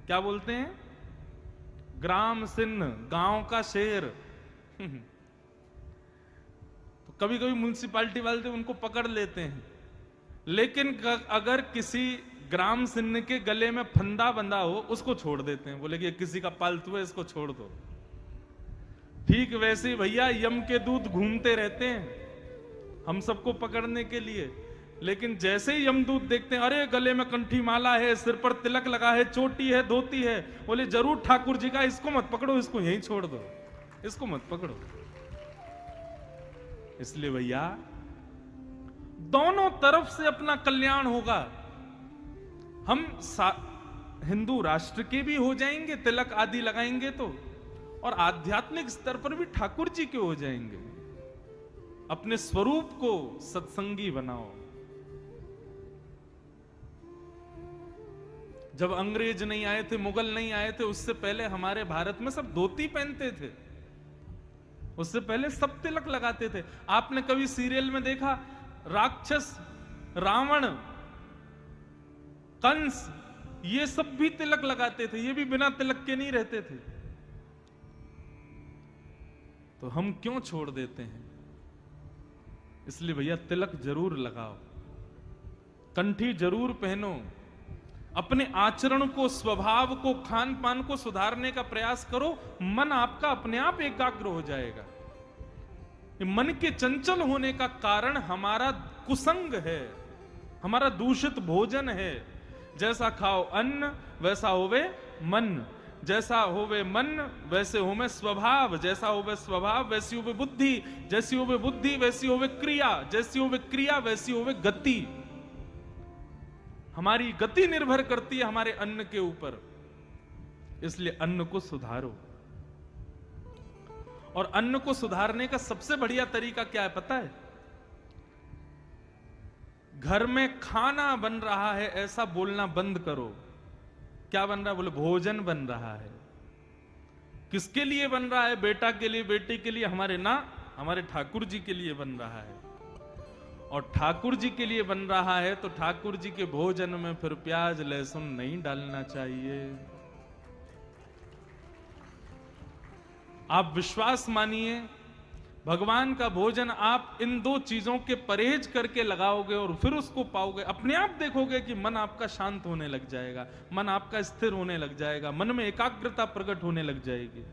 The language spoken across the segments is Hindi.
क्या बोलते हैं? ग्राम सिंह, गांव का शेर। तो कभी कभी म्युनिसिपालिटी वाले उनको पकड़ लेते हैं, लेकिन अगर किसी ग्राम सिंह के गले में फंदा बंधा हो उसको छोड़ देते हैं, बोले कि किसी का पालतू है, इसको छोड़ दो। ठीक वैसे भैया यम के दूत घूमते रहते हैं हम सबको पकड़ने के लिए, लेकिन जैसे ही यमदूत देखते हैं, अरे गले में कंठी माला है, सिर पर तिलक लगा है, चोटी है, धोती है, बोले जरूर ठाकुर जी का, इसको मत पकड़ो, इसको यहीं छोड़ दो, इसको मत पकड़ो। इसलिए भैया दोनों तरफ से अपना कल्याण होगा। हम हिंदू राष्ट्र के भी हो जाएंगे, तिलक आदि लगाएंगे तो, और आध्यात्मिक स्तर पर भी ठाकुर जी के हो जाएंगे। अपने स्वरूप को सत्संगी बनाओ। जब अंग्रेज नहीं आए थे, मुगल नहीं आए थे, उससे पहले हमारे भारत में सब धोती पहनते थे, उससे पहले सब तिलक लगाते थे। आपने कभी सीरियल में देखा राक्षस, रावण, कंस, ये सब भी तिलक लगाते थे, ये भी बिना तिलक के नहीं रहते थे। तो हम क्यों छोड़ देते हैं? इसलिए भैया तिलक जरूर लगाओ, कंठी जरूर पहनो, अपने आचरण को, स्वभाव को, खान पान को सुधारने का प्रयास करो। मन आपका अपने आप एकाग्र हो जाएगा। मन के चंचल होने का कारण हमारा कुसंग है, हमारा दूषित भोजन है। जैसा खाओ अन्न वैसा होवे मन, जैसा होवे मन वैसे होवे स्वभाव, जैसा होवे स्वभाव वैसी होवे बुद्धि, जैसी होवे बुद्धि वैसी होवे क्रिया, जैसी होवे क्रिया वैसी होवे गति। हमारी गति निर्भर करती है हमारे अन्न के ऊपर। इसलिए अन्न को सुधारो। और अन्न को सुधारने का सबसे बढ़िया तरीका क्या है पता है? घर में खाना बन रहा है ऐसा बोलना बंद करो। क्या बन रहा है? बोले भोजन बन रहा है। किसके लिए बन रहा है? बेटा के लिए, बेटी के लिए, हमारे ठाकुर जी के लिए बन रहा है। और ठाकुर जी के लिए बन रहा है तो ठाकुर जी के भोजन में फिर प्याज लहसुन नहीं डालना चाहिए। आप विश्वास मानिए, भगवान का भोजन आप इन दो चीजों के परहेज करके लगाओगे और फिर उसको पाओगे, अपने आप देखोगे कि मन आपका शांत होने लग जाएगा, मन आपका स्थिर होने लग जाएगा, मन में एकाग्रता प्रकट होने लग जाएगी।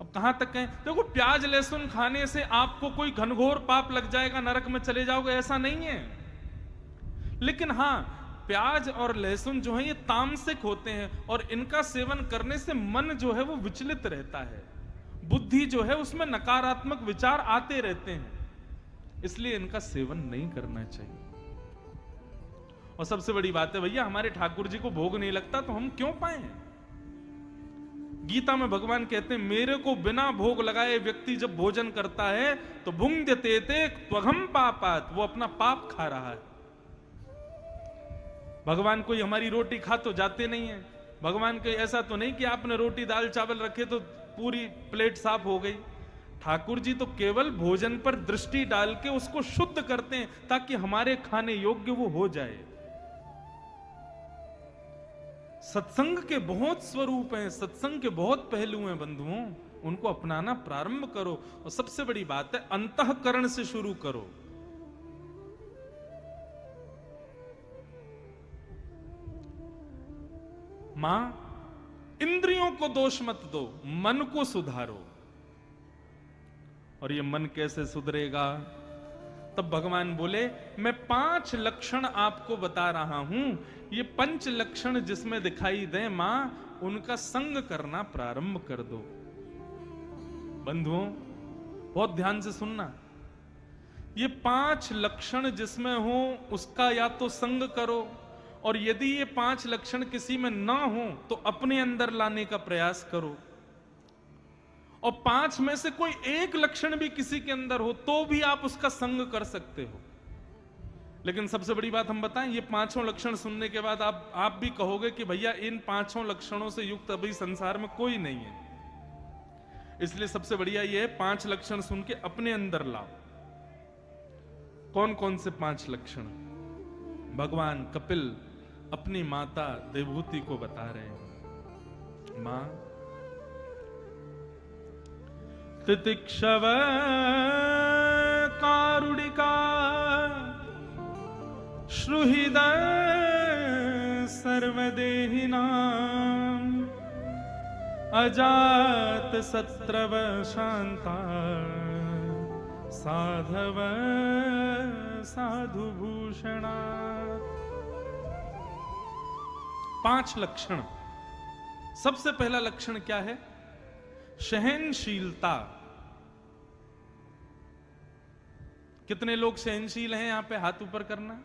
अब कहां तक कहें? देखो, प्याज लहसुन खाने से आपको कोई घनघोर पाप लग जाएगा, नरक में चले जाओगे, ऐसा नहीं है। लेकिन हां, प्याज और लहसुन जो है ये तामसिक होते हैं और इनका सेवन करने से मन जो है वो विचलित रहता है, बुद्धि जो है उसमें नकारात्मक विचार आते रहते हैं, इसलिए इनका सेवन नहीं करना चाहिए। और सबसे बड़ी बात है भैया, हमारे ठाकुर जी को भोग नहीं लगता तो हम क्यों पाए? गीता में भगवान कहते हैं, मेरे को बिना भोग लगाए व्यक्ति जब भोजन करता है तो भुंग्यते त्वघम पापात, वो अपना पाप खा रहा है। भगवान कोई हमारी रोटी खा तो जाते नहीं है। भगवान कोई ऐसा तो नहीं कि आपने रोटी दाल चावल रखे तो पूरी प्लेट साफ हो गई। ठाकुर जी तो केवल भोजन पर दृष्टि डाल के उसको शुद्ध करते हैं ताकि हमारे खाने योग्य वो हो जाए। सत्संग के बहुत स्वरूप हैं, सत्संग के बहुत पहलू हैं बंधुओं, उनको अपनाना प्रारंभ करो। और सबसे बड़ी बात है, अंतःकरण से शुरू करो। मां, इंद्रियों को दोष मत दो, मन को सुधारो। और ये मन कैसे सुधरेगा? तब भगवान बोले, मैं 5 लक्षण आपको बता रहा हूं, ये 5 लक्षण जिसमें दिखाई दे मां, उनका संग करना प्रारंभ कर दो। बंधुओं, बहुत ध्यान से सुनना, ये 5 लक्षण जिसमें हो उसका या तो संग करो, और यदि ये 5 लक्षण किसी में ना हो तो अपने अंदर लाने का प्रयास करो। और 5 में से कोई एक लक्षण भी किसी के अंदर हो तो भी आप उसका संग कर सकते हो। लेकिन सबसे बड़ी बात हम बताएं, ये 5 लक्षण सुनने के बाद आप भी कहोगे कि भैया इन 5 लक्षणों से युक्त अभी संसार में कोई नहीं है। इसलिए सबसे बढ़िया ये है, 5 लक्षण सुन के अपने अंदर लाओ। कौन कौन से 5 लक्षण? भगवान कपिल अपनी माता देवहूति को बता रहे हैं, मां तितिक्षव कारुणिका श्रुहृदय सर्वदेहिनां अजात शत्रव शांता साधव साधुभूषणा। 5 लक्षण। सबसे पहला लक्षण क्या है? सहनशीलता। कितने लोग सहनशील हैं यहां पे? हाथ ऊपर करना।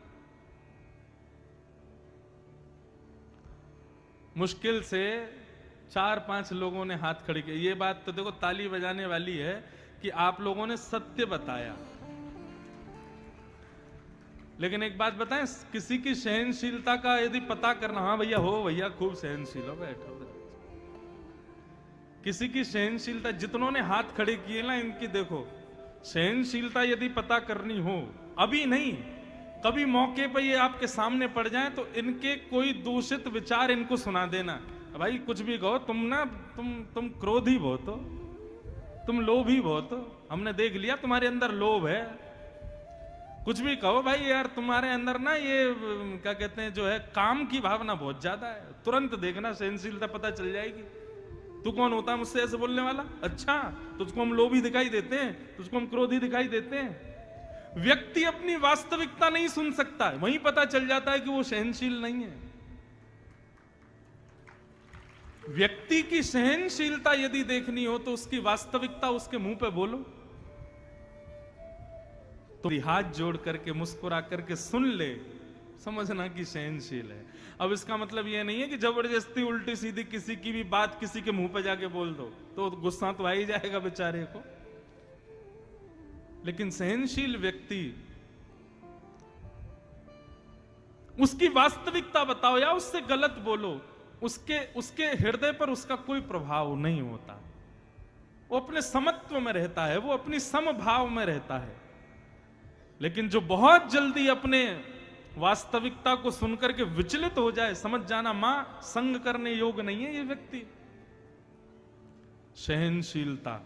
मुश्किल से 4-5 लोगों ने हाथ खड़े किए। ये बात तो देखो ताली बजाने वाली है कि आप लोगों ने सत्य बताया। लेकिन एक बात बताएं, किसी की सहनशीलता का यदि पता करना, हाँ भैया हो, भैया खूब सहनशील हो, बैठो। किसी की सहनशीलता, जितनों ने हाथ खड़े किए ना, इनकी देखो सहनशीलता यदि पता करनी हो, अभी नहीं, कभी मौके पर ये आपके सामने पड़ जाए तो इनके कोई दूषित विचार इनको सुना देना। भाई कुछ भी कहो, तुम ना तुम क्रोधी बहुत हो, तुम लोभी बहुत हो, हमने देख लिया तुम्हारे अंदर लोभ है। कुछ भी कहो भाई, यार तुम्हारे अंदर ना ये क्या कहते हैं, जो है काम की भावना बहुत ज्यादा है। तुरंत देखना, सहनशीलता पता चल जाएगी। तू कौन होता है मुझसे ऐसे बोलने वाला? अच्छा, तुझको हम लोभी दिखाई देते हैं, तुझको हम क्रोधी दिखाई देते हैं। व्यक्ति अपनी वास्तविकता नहीं सुन सकता है, वहीं पता चल जाता है कि वो सहनशील नहीं है। व्यक्ति की सहनशीलता यदि देखनी हो तो उसकी वास्तविकता उसके मुंह पे बोलो, तो हाथ जोड़ करके मुस्कुरा करके सुन ले, समझना कि सहनशील है। अब इसका मतलब यह नहीं है कि जबरदस्ती उल्टी सीधी किसी की भी बात किसी के मुंह पे जाके बोल दो, तो गुस्सा तो आ ही जाएगा बेचारे को। लेकिन सहनशील व्यक्ति, उसकी वास्तविकता बताओ या उससे गलत बोलो, उसके हृदय पर उसका कोई प्रभाव नहीं होता। वो अपने समत्व में रहता है, वो अपनी समभाव में रहता है। लेकिन जो बहुत जल्दी अपने वास्तविकता को सुनकर के विचलित हो जाए, समझ जाना मां संग करने योग्य नहीं है ये व्यक्ति। सहनशीलता।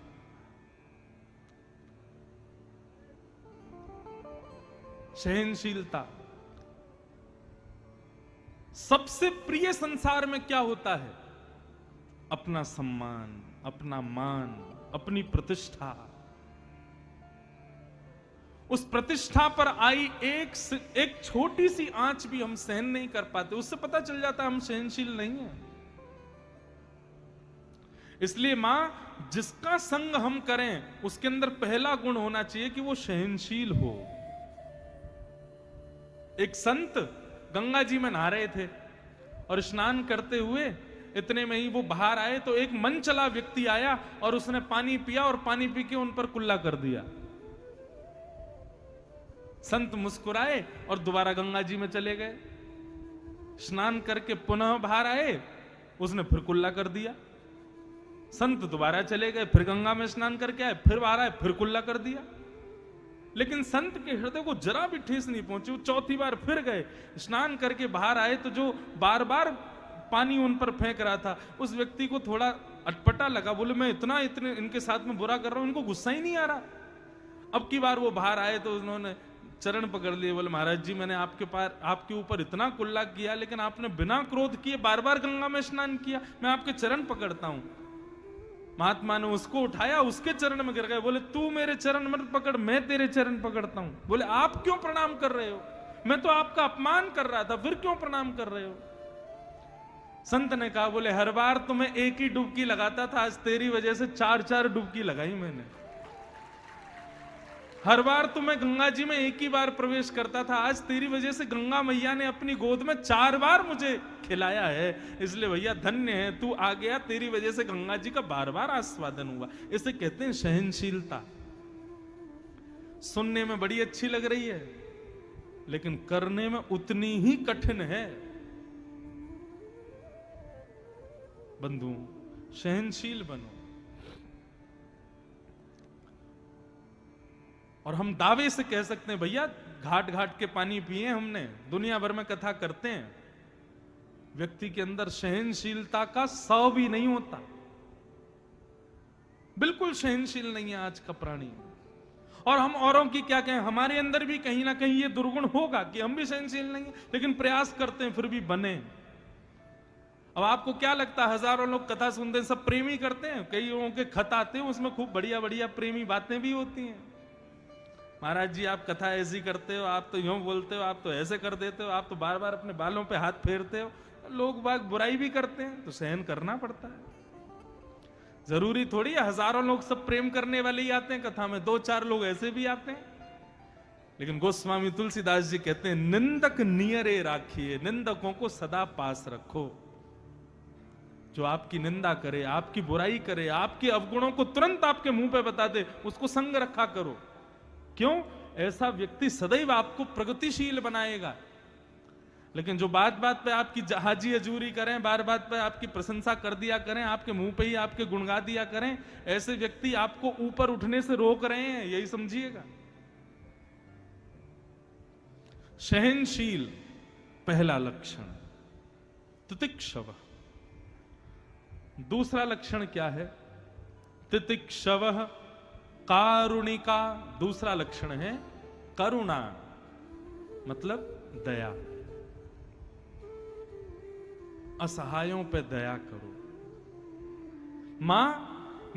सहनशीलता। सबसे प्रिय संसार में क्या होता है? अपना सम्मान, अपना मान, अपनी प्रतिष्ठा। उस प्रतिष्ठा पर आई एक छोटी सी आंच भी हम सहन नहीं कर पाते, उससे पता चल जाता है हम सहनशील नहीं हैं। इसलिए मां, जिसका संग हम करें उसके अंदर पहला गुण होना चाहिए कि वो सहनशील हो। एक संत गंगा जी में नहा रहे थे और स्नान करते हुए इतने में ही वो बाहर आए तो एक मन चला व्यक्ति आया और उसने पानी पिया और पानी पी के उन पर कुल्ला कर दिया। संत मुस्कुराए और दोबारा गंगा जी में चले गए। स्नान करके पुनः बाहर आए, उसने फिर कुल्ला कर दिया। संत दोबारा चले गए, फिर गंगा में स्नान करके आए, फिर बाहर आए, फिर कुल्ला कर दिया। लेकिन संत के हृदय को जरा भी ठेस नहीं पहुंची। वो चौथी बार फिर गए, स्नान करके बाहर आए तो जो बार बार पानी उन पर फेंक रहा था, उस व्यक्ति को थोड़ा अटपटा लगा। बोले मैं इतने इनके साथ में बुरा कर रहा हूं, इनको गुस्सा ही नहीं आ रहा। अब की बार वो बाहर आए तो उन्होंने चरण पकड़ लिए। बोले महाराज जी, मैंने आपके ऊपर इतना कुल्ला किया, लेकिन आपने बिना क्रोध किए बार बार गंगा में स्नान किया, मैं आपके चरण पकड़ता हूं। महात्मा ने उसको उठाया, उसके चरण में गिर गए। बोले तू मेरे चरण मत पकड़, मैं तेरे चरण पकड़ता हूं। बोले आप क्यों प्रणाम कर रहे हो? मैं तो आपका अपमान कर रहा था, फिर क्यों प्रणाम कर रहे हो? संत ने कहा, बोले हर बार तो मैं एक ही डुबकी लगाता था, आज तेरी वजह से 4-4 डुबकी लगाई मैंने। हर बार तो मैं गंगा जी में एक ही बार प्रवेश करता था, आज तेरी वजह से गंगा मैया ने अपनी गोद में 4 बार मुझे खिलाया है। इसलिए भैया धन्य है, तू आ गया, तेरी वजह से गंगा जी का बार बार आस्वादन हुआ। इसे कहते हैं सहनशीलता। सुनने में बड़ी अच्छी लग रही है, लेकिन करने में उतनी ही कठिन है। बंधु, सहनशील बनो। और हम दावे से कह सकते हैं, भैया घाट घाट के पानी पिए हमने, दुनिया भर में कथा करते हैं, व्यक्ति के अंदर सहनशीलता का 100 भी नहीं होता, बिल्कुल सहनशील नहीं है आज का प्राणी। और हम औरों की क्या कहें, हमारे अंदर भी कहीं ना कहीं ये दुर्गुण होगा कि हम भी सहनशील नहीं है, लेकिन प्रयास करते हैं फिर भी बने। अब आपको क्या लगता है, हजारों लोग कथा सुनते हैं, सब प्रेमी करते हैं? कई लोगों के खत आते हैं, उसमें खूब बढ़िया बढ़िया प्रेमी बातें भी होती हैं। महाराज जी आप कथा ऐसी करते हो, आप तो यूं बोलते हो, आप तो ऐसे कर देते हो, आप तो बार बार अपने बालों पे हाथ फेरते हो। लोग बाग बुराई भी करते हैं तो सहन करना पड़ता है। जरूरी थोड़ी है हजारों लोग सब प्रेम करने वाले ही आते हैं कथा में, 2-4 लोग ऐसे भी आते हैं। लेकिन गोस्वामी तुलसीदास जी कहते हैं, निंदक नियरे राखिए, निंदकों को सदा पास रखो। जो आपकी निंदा करे, आपकी बुराई करे, आपके अवगुणों को तुरंत आपके मुंह पे बता दे, उसको संग रखा करो। क्यों? ऐसा व्यक्ति सदैव आपको प्रगतिशील बनाएगा। लेकिन जो बात बात पे आपकी जहाजी अजूरी करें, बार बात पे आपकी प्रशंसा कर दिया करें, आपके मुंह पे ही आपके गुणगा दिया करें, ऐसे व्यक्ति आपको ऊपर उठने से रोक रहे हैं, यही समझिएगा। सहनशील पहला लक्षण, तितिक्षव। दूसरा लक्षण क्या है? तितिक्षव कारुणिका। दूसरा लक्षण है करुणा, मतलब दया। असहायों पे दया करो। मां,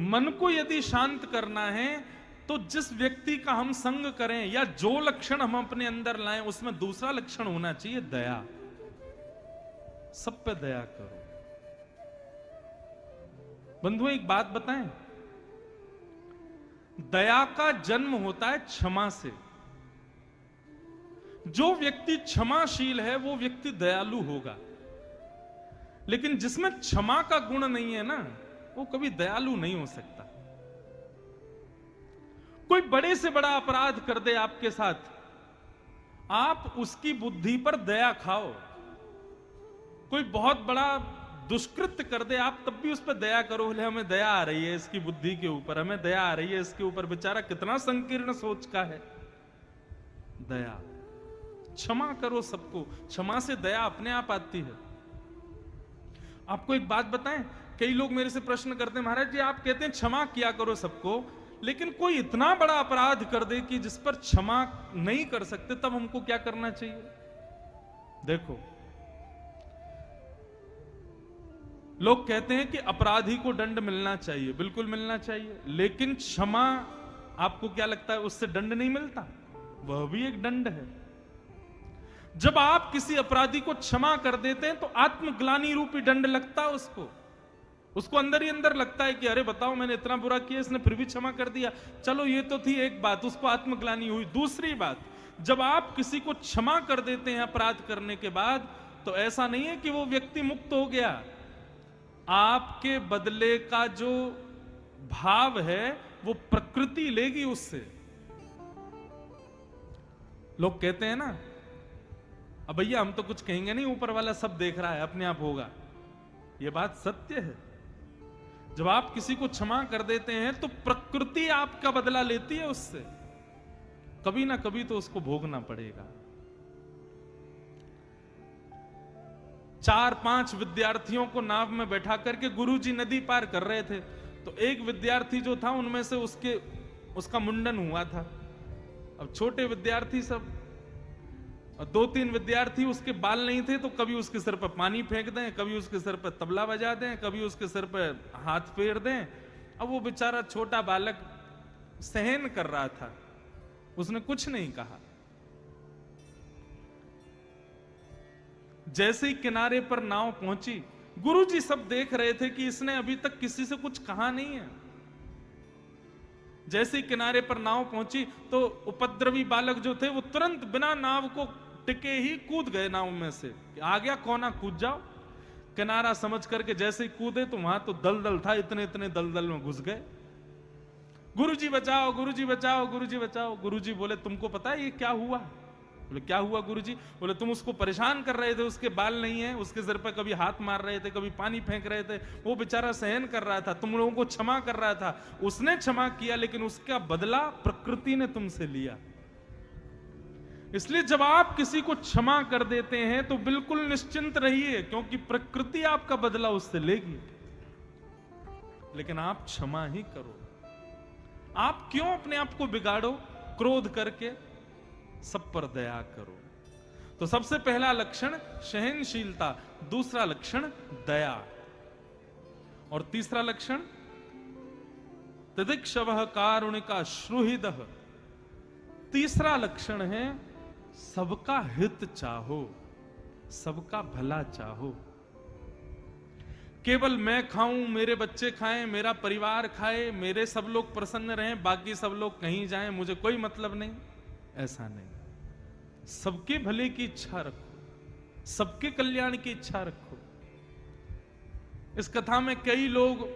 मन को यदि शांत करना है तो जिस व्यक्ति का हम संग करें या जो लक्षण हम अपने अंदर लाएं, उसमें दूसरा लक्षण होना चाहिए दया। सब पे दया करो। बंधुओं एक बात बताएं, दया का जन्म होता है क्षमा से। जो व्यक्ति क्षमाशील है वो व्यक्ति दयालु होगा। लेकिन जिसमें क्षमा का गुण नहीं है ना, वो कभी दयालु नहीं हो सकता। कोई बड़े से बड़ा अपराध कर दे आपके साथ, आप उसकी बुद्धि पर दया खाओ। कोई बहुत बड़ा दुष्कृत्य कर दे, आप तब भी उस पर दया करो। बोले हमें दया आ रही है इसकी बुद्धि के ऊपर, हमें दया आ रही है इसके ऊपर, बेचारा कितना संकीर्ण सोच का है। दया, क्षमा करो सबको। क्षमा से दया अपने आप आती है। आपको एक बात बताएं, कई लोग मेरे से प्रश्न करते हैं, महाराज जी आप कहते हैं क्षमा किया करो सबको, लेकिन कोई इतना बड़ा अपराध कर दे कि जिस पर क्षमा नहीं कर सकते, तब हमको क्या करना चाहिए? देखो, लोग कहते हैं कि अपराधी को दंड मिलना चाहिए, बिल्कुल मिलना चाहिए, लेकिन क्षमा, आपको क्या लगता है उससे दंड नहीं मिलता? वह भी एक दंड है। जब आप किसी अपराधी को क्षमा कर देते हैं तो आत्मग्लानि रूपी दंड लगता है उसको अंदर ही अंदर लगता है कि अरे बताओ मैंने इतना बुरा किया, इसने फिर भी क्षमा कर दिया। चलो ये तो थी एक बात, उसको आत्मग्लानि हुई। दूसरी बात, जब आप किसी को क्षमा कर देते हैं अपराध करने के बाद, तो ऐसा नहीं है कि वो व्यक्ति मुक्त हो गया। आपके बदले का जो भाव है वो प्रकृति लेगी उससे। लोग कहते हैं ना, अब भैया हम तो कुछ कहेंगे नहीं, ऊपर वाला सब देख रहा है, अपने आप होगा। यह बात सत्य है। जब आप किसी को क्षमा कर देते हैं तो प्रकृति आपका बदला लेती है उससे, कभी ना कभी तो उसको भोगना पड़ेगा। 4-5 विद्यार्थियों को नाव में बैठा करके गुरुजी नदी पार कर रहे थे, तो एक विद्यार्थी जो था उनमें से उसका मुंडन हुआ था। अब छोटे विद्यार्थी सब, 2-3 विद्यार्थी उसके बाल नहीं थे, तो कभी उसके सिर पर पानी फेंक दें, कभी उसके सिर पर तबला बजा दें, कभी उसके सिर पर हाथ फेर दें। अब वो बेचारा छोटा बालक सहन कर रहा था, उसने कुछ नहीं कहा। जैसे ही किनारे पर नाव पहुंची, गुरुजी सब देख रहे थे कि इसने अभी तक किसी से कुछ कहा नहीं है। जैसे ही किनारे पर नाव पहुंची तो उपद्रवी बालक जो थे वो तुरंत बिना नाव को टिके ही कूद गए नाव में से। आ गया कोना, कूद जाओ। किनारा समझ करके जैसे ही कूदे तो वहां तो दलदल था, इतने इतने दलदल में घुस गए। गुरुजी बचाओ, गुरुजी बचाओ, गुरुजी बचाओ। गुरुजी बोले तुमको पता है ये क्या हुआ? बोले क्या हुआ गुरुजी? बोले तुम उसको परेशान कर रहे थे, उसके बाल नहीं है, उसके सिर पर कभी हाथ मार रहे थे, कभी पानी फेंक रहे थे, वो बेचारा सहन कर रहा था, तुम लोगों को क्षमा कर रहा था। उसने क्षमा किया, लेकिन उसका बदला प्रकृति ने तुमसे लिया। इसलिए जब आप किसी को क्षमा कर देते हैं तो बिल्कुल निश्चिंत रहिए, क्योंकि प्रकृति आपका बदला उससे लेगी। लेकिन आप क्षमा ही करो। आप क्यों अपने आप को बिगाड़ो क्रोध करके? सब पर दया करो। तो सबसे पहला लक्षण सहनशीलता, दूसरा लक्षण दया, और तीसरा लक्षण तितिक्षवः कारुणिका श्रुहृदः। तीसरा लक्षण है सबका हित चाहो, सबका भला चाहो। केवल मैं खाऊं, मेरे बच्चे खाएं, मेरा परिवार खाए, मेरे सब लोग प्रसन्न रहें, बाकी सब लोग कहीं जाएं, मुझे कोई मतलब नहीं, ऐसा नहीं। सबके भले की इच्छा रखो, सबके कल्याण की इच्छा रखो। इस कथा में कई लोग